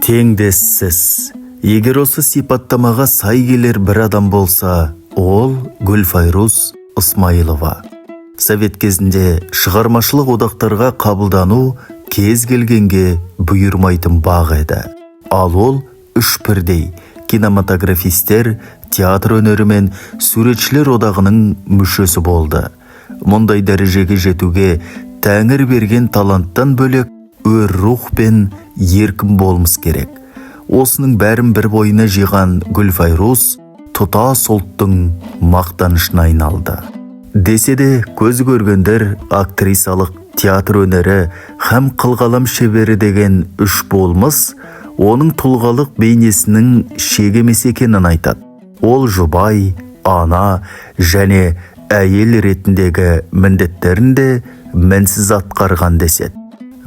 Теңдессіз. Егер осы сипаттамаға сай келер бір адам болса, ол Гүлфайрус Ысмайылова. Совет кезінде шығармашылық одақтарға қабылдану кез келгенге бұйырмайтын бақ еді. Ал ол үш бірдей кинематографистер, театр өнері мен суретшілер одағының мүшесі болды. Мұндай дәрежеге жетуге Тәңір берген таланттан бөлек өр рух пен еркін болмыс керек. Осының бәрін бір бойына жиған Гүлфайрус тұтас ұлттың мақтанышына айналды. Десе де көз көргендер актрисалық, театр өнері һәм қылғалам шебері деген үш болмыс оның тұлғалық бейнесінің шегі емес екенін айтады. Ол жұбай, ана және әйел ретіндегі міндеттерін де мінсіз атқарған деседі.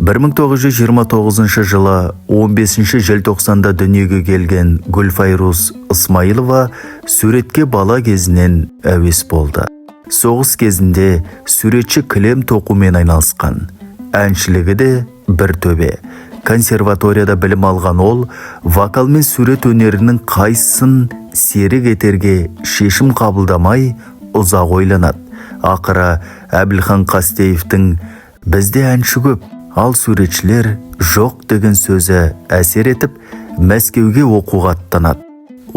1929 жылы 15 желтоқсанда дүниеге келген Гүлфайрус Ысмайылова суретке бала кезінен әуес болды. Соғыс кезінде суретші кілем тоқумен айналысқан. Әншілігі де бір төбе. Консерваторияда білім алған ол, вокал мен сурет өнерінің қайсысын серік етерге шешім қабылдамай ұзақ ойланады. Ақыры Әбілхан Қастеевтің «Бізде әнші көп, ал суретшілер жоқ» деген сөзі әсер етіп, Мәскеуге оқуға аттанады.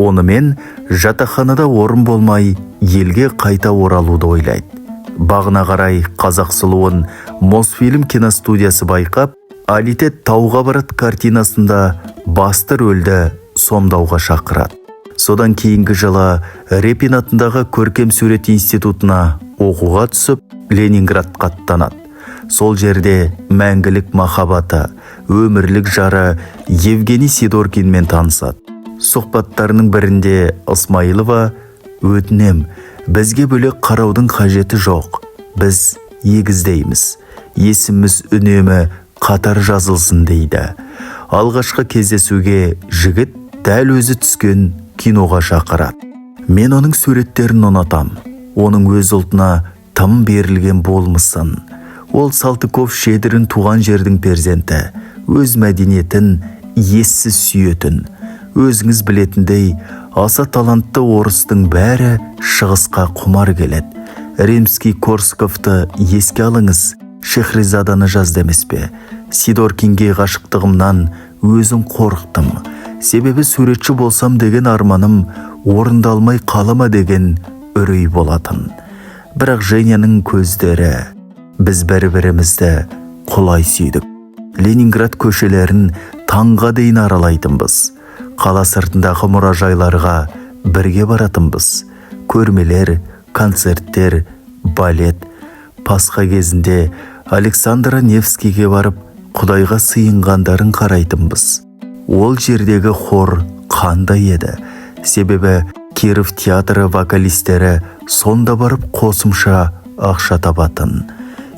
Онымен жатақханада орын болмай, елге қайта оралуды ойлайды. Бағына қарай қазақ сұлуын Мосфильм киностудиясы байқап, «Алитет тауға барады» картинасында басты рөлді сомдауға шақырады. Содан кейінгі жылы Репин атындағы көркем сурет институтына оқуға түсіп, Ленинградқа аттанады. Сол жерде мәңгілік махаббаты, өмірлік жары Евгений Сидоркинмен танысады. Сұхбаттарының бірінде Ысмайылова «Өтінем, бізге бөлек қараудың қажеті жоқ. Біз егіздейміз. Есіміз үнемі қатар жазылсын» дейді. Алғашқы кездесуге жігіт дәл өзі түскен киноға шақырады. Мен оның суреттерін ұнатам. Оның өз ұлтына тым берілген болмысын. Ол Салтыков-Щедрин туған жердің перзенті, өз мәдениетін ессіз сүйетін. Өзіңіз білетіндей, аса талантты орыстың бәрі шығысқа құмар келеді. Римский-Корсаковты еске алыңыз, Шехрезаданы жаз демес пе? Сидоркинге ғашықтығымнан өзім қорықтым. Себебі суретші болсам деген арманым орындалмай қалама деген үрей болатын. Бірақ Женяның көздері, біз бір-бірімізді құлай сүйдік. Ленинград көшелерін таңға дейін аралайтынбыз. Қала сыртындағы мұражайларға бірге баратынбыз. Көрмелер, концерттер, балет. Пасха кезінде Александра Невскийге барып, Құдайға сыйынғандарын қарайтынбыз. Ол жердегі хор қандай еді? Себебі Киров театры вокалистері сонда барып қосымша ақша табатын.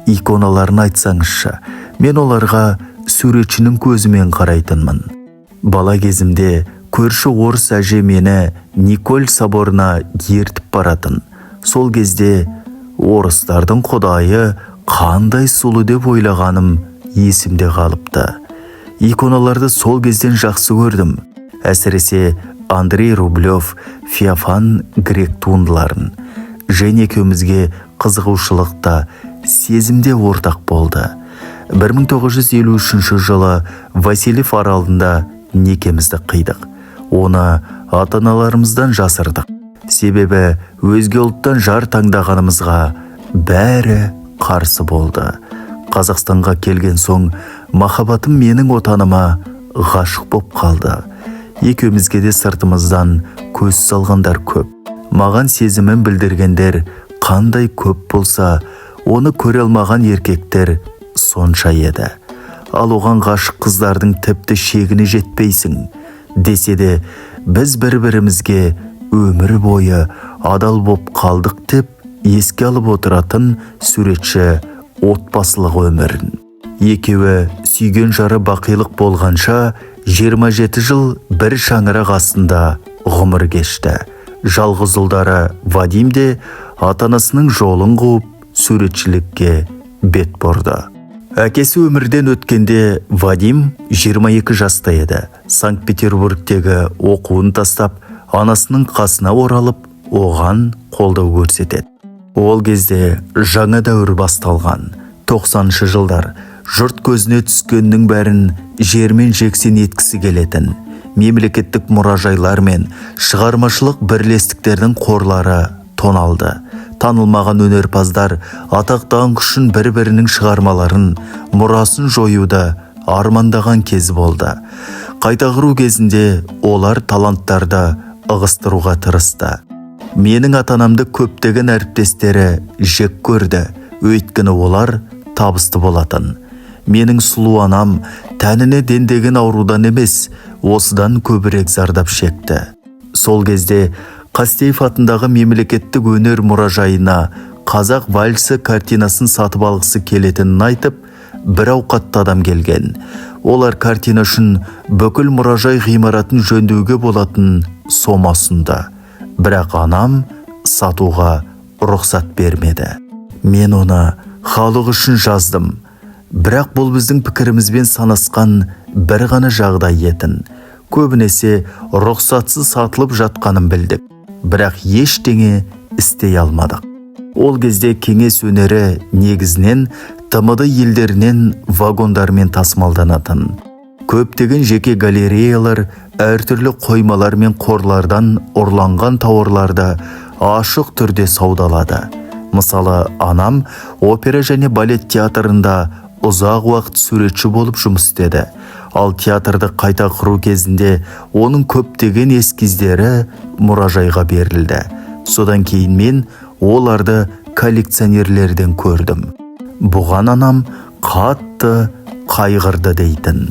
Иконаларын айтсаңызшы, мен оларға суретшінің көзімен қарайтынмын. Бала кезімде көрші орыс әже мені Николь соборына ертіп баратын. Сол кезде орыстардың құдайы қандай сұлу деп ойлағаным есімде қалыпты. Иконаларды сол кезден жақсы көрдім. Әсіресе Андрей Рублев, Феофан Грек туындыларын. Және екеумізге қызығушылықта, сезімде ортақ болды. 1953 жылы Васильев аралында некемізді қидық. Оны ата-аналарымыздан жасырдық. Себебі өзге ұлттан жар таңдағанымызға бәрі қарсы болды. Қазақстанға келген соң махаббатым менің отаныма ғашық боп қалды. Екеумізге де сыртымыздан көз салғандар көп. Маған сезімін білдіргендер қандай көп болса, оны көре алмаған еркектер сонша еді. Ал оған ғашық қыздардың тіпті шегіне жетпейсің. Десе де біз бір-бірімізге өмір бойы адал боп қалдық деп еске алып отыратын суретші отбасылық өмірін. Екеуі сүйген жары бақилық болғанша 27 жыл бір шаңырақ астында ғұмыр кешті. Жалғыз ұлдары Вадим де ата-анасының жолын қуып суретшілікке бет бұрды. Әкесі өмірден өткенде Вадим 22 жаста еді. Санкт-Петербургтегі оқуын тастап, анасының қасына оралып, оған қолдау көрсетеді. Ол кезде жаңа дәуір басталған. 90-шы жылдар жұрт көзіне түскеннің бәрін жермен жексен еткісі келетін. Мемлекеттік мұражайлар мен шығармашылық бірлестіктердің қорлары тоналды. Танылмаған өнерпаздар атақ-даңқ үшін бір-бірінің шығармаларын, мұрасын жоюды армандаған кез болды. Қайта құру кезінде олар таланттарды ығыстыруға тырысты. Менің ата-анамды көптеген әріптестері жек көрді, өйткені олар табысты болатын. Менің сұлу анам тәніне дендеген аурудан емес, осыдан көбірек зардап шекті. Сол кезде Қастеев атындағы мемлекеттік өнер мұражайына қазақ вальсі картинасын сатып алғысы келетінін айтып, бір ауқатты адам келген. Олар картина үшін бүкіл мұражай ғимаратын жөндеуге болатын сома ұсынды. Бірақ анам сатуға рұқсат бермеді. Мен оны халық үшін жаздым. Бірақ бұл біздің пікірімізбен санасқан бір ғана жағдай етін. Көбінесе рұқсатсыз сатылып жатқанын білдік. Бірақ ештеңе істей алмадық. Ол кезде кеңес өнері негізінен ТМД елдерінен вагондармен тасымалданатын. Көптеген жеке галереялар әртүрлі қоймалар мен қорлардан ұрланған тауарларды ашық түрде саудалады. Мысалы, анам опера және балет театрында ұзақ уақыт суретші болып жұмыс істеді. Ал театрды қайта құру кезінде оның көптеген эскиздері мұражайға берілді. Содан кейін мен оларды коллекционерлерден көрдім. Бұған анам қатты қайғырды дейтін.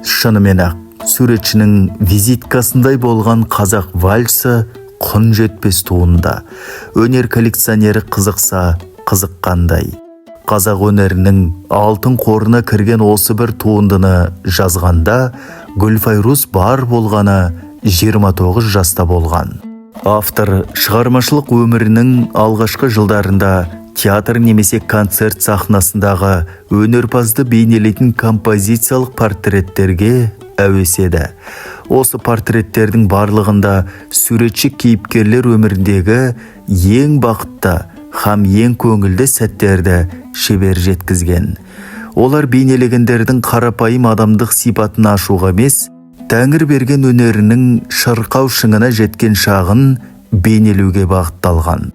Шынымен-ақ, суретшінің визиткасындай болған қазақ вальсі құн жетпес туынды. Өнер коллекционері қызықса қызыққандай. Қазақ өнерінің алтын қорына кірген осы бір туындыны жазғанда Гүлфайрус бар болғаны 29 жаста болған. Автор шығармашылық өмірінің алғашқы жылдарында театр немесе концерт сахнасындағы өнерпазды бейнелейтін композициялық портреттерге әуес еді. Осы портреттердің барлығында суретші кейіпкерлер өміріндегі ең бақытты һәм ең көңілді сәттерді шебер жеткізген. Олар бейнелегендердің қарапайым адамдық сипатын ашуға емес, Тәңір берген өнерінің шырқау шыңына жеткен шағын бейнелеуге бағытталған.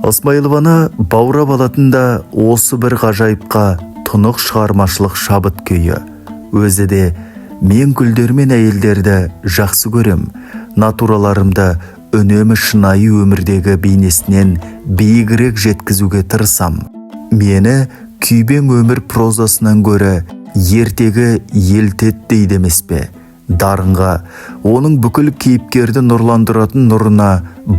Ысмайылованы баурап алатын да осы бір ғажайыпқа тұнық шығармашылық шабыт күйі. Өзі де мен гүлдер мен әйелдерді жақсы көрем, натураларымды үнемі шынайы өмірдегі бейнесінен биігірек жеткізуге тырысам. Мені күйбең өмір прозасынан гөрі ертегі елтет дейді емес пе? Дарынға, оның бүкіл кейіпкерді нұрландыратын нұрына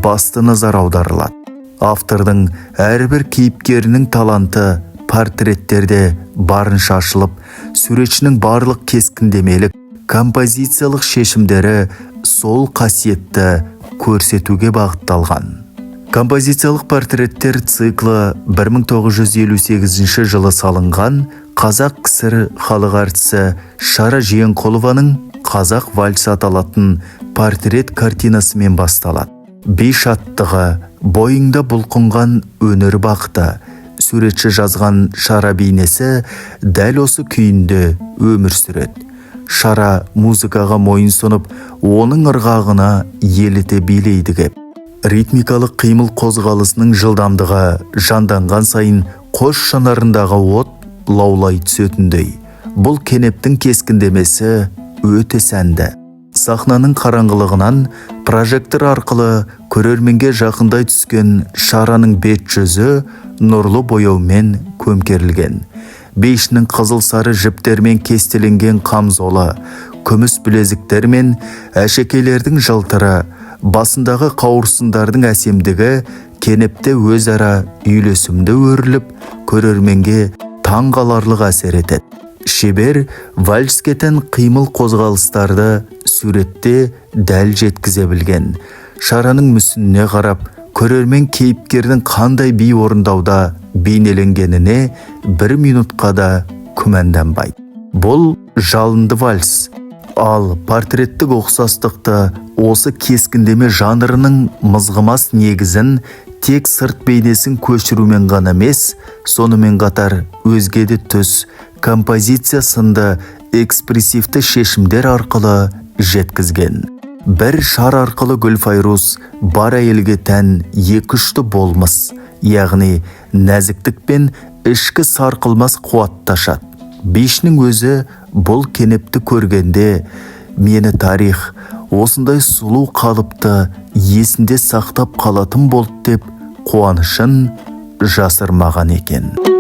басты назар аударылады. Автордың әрбір кейіпкерінің таланты портреттерде барынша ашылып, суретшінің барлық кескіндемелік, композициялық шешімдері сол қасиетті көрсетуге бағытталған. Композициялық портреттер циклы 1958 жылы салынған қазақ КСР халық әртісі Шара Жиенқұлованың қазақ вальсі аталатын портрет картинасымен басталады. Бейш аттығы, бойыңда бұлқынған өнер бақыты, суретші жазған Шара бейнесі дәл осы күйінде өмір сүреді. Шара музыкаға мойынсұнып, оның ырғағына еліте билейді кеп. Ритмикалық қимыл қозғалысының жылдамдығы жанданған сайын қос жанарындағы от лаулай түсетіндей. Бұл кенептің кескіндемесі өте сәнді. Сахнаның қараңғылығынан прожектор арқылы көрерменге жақындай түскен Шараның бет жүзі нұрлы бояумен көмкерілген. Бейшінің қызыл-сары жіптермен кестеленген қамзолы, күміс білезіктер мен әшекейлердің жылтыры, басындағы қауырсындардың әсемдігі кенепте өзара үйлесімді өріліп, көрерменге таңғаларлық әсер етеді. Шебер вальске тән қимыл қозғалыстарды суретте дәл жеткізе білген. Шараның мүсініне қарап, көрермен кейіпкердің қандай би орындауда бейнеленгеніне 1 минутқа да күмәнданбайды. Бұл жалынды вальс. Ал портреттік ұқсастықты осы кескіндеме жанрының мызғымас негізін тек сырт бейнесін көшірумен ғана емес, сонымен қатар өзге де түс, композиция сынды экспрессивті шешімдер арқылы жеткізген. Бір шар арқылы Гүлфайрус бар әйелге тән екі ұшты болмыс, яғни нәзіктік пен ішкі сарқылмас қуатты ашады. Бишінің өзі бұл кенепті көргенде, мені тарих осындай сұлу қалыпты есінде сақтап қалатын болды деп қуанышын жасырмаған екен.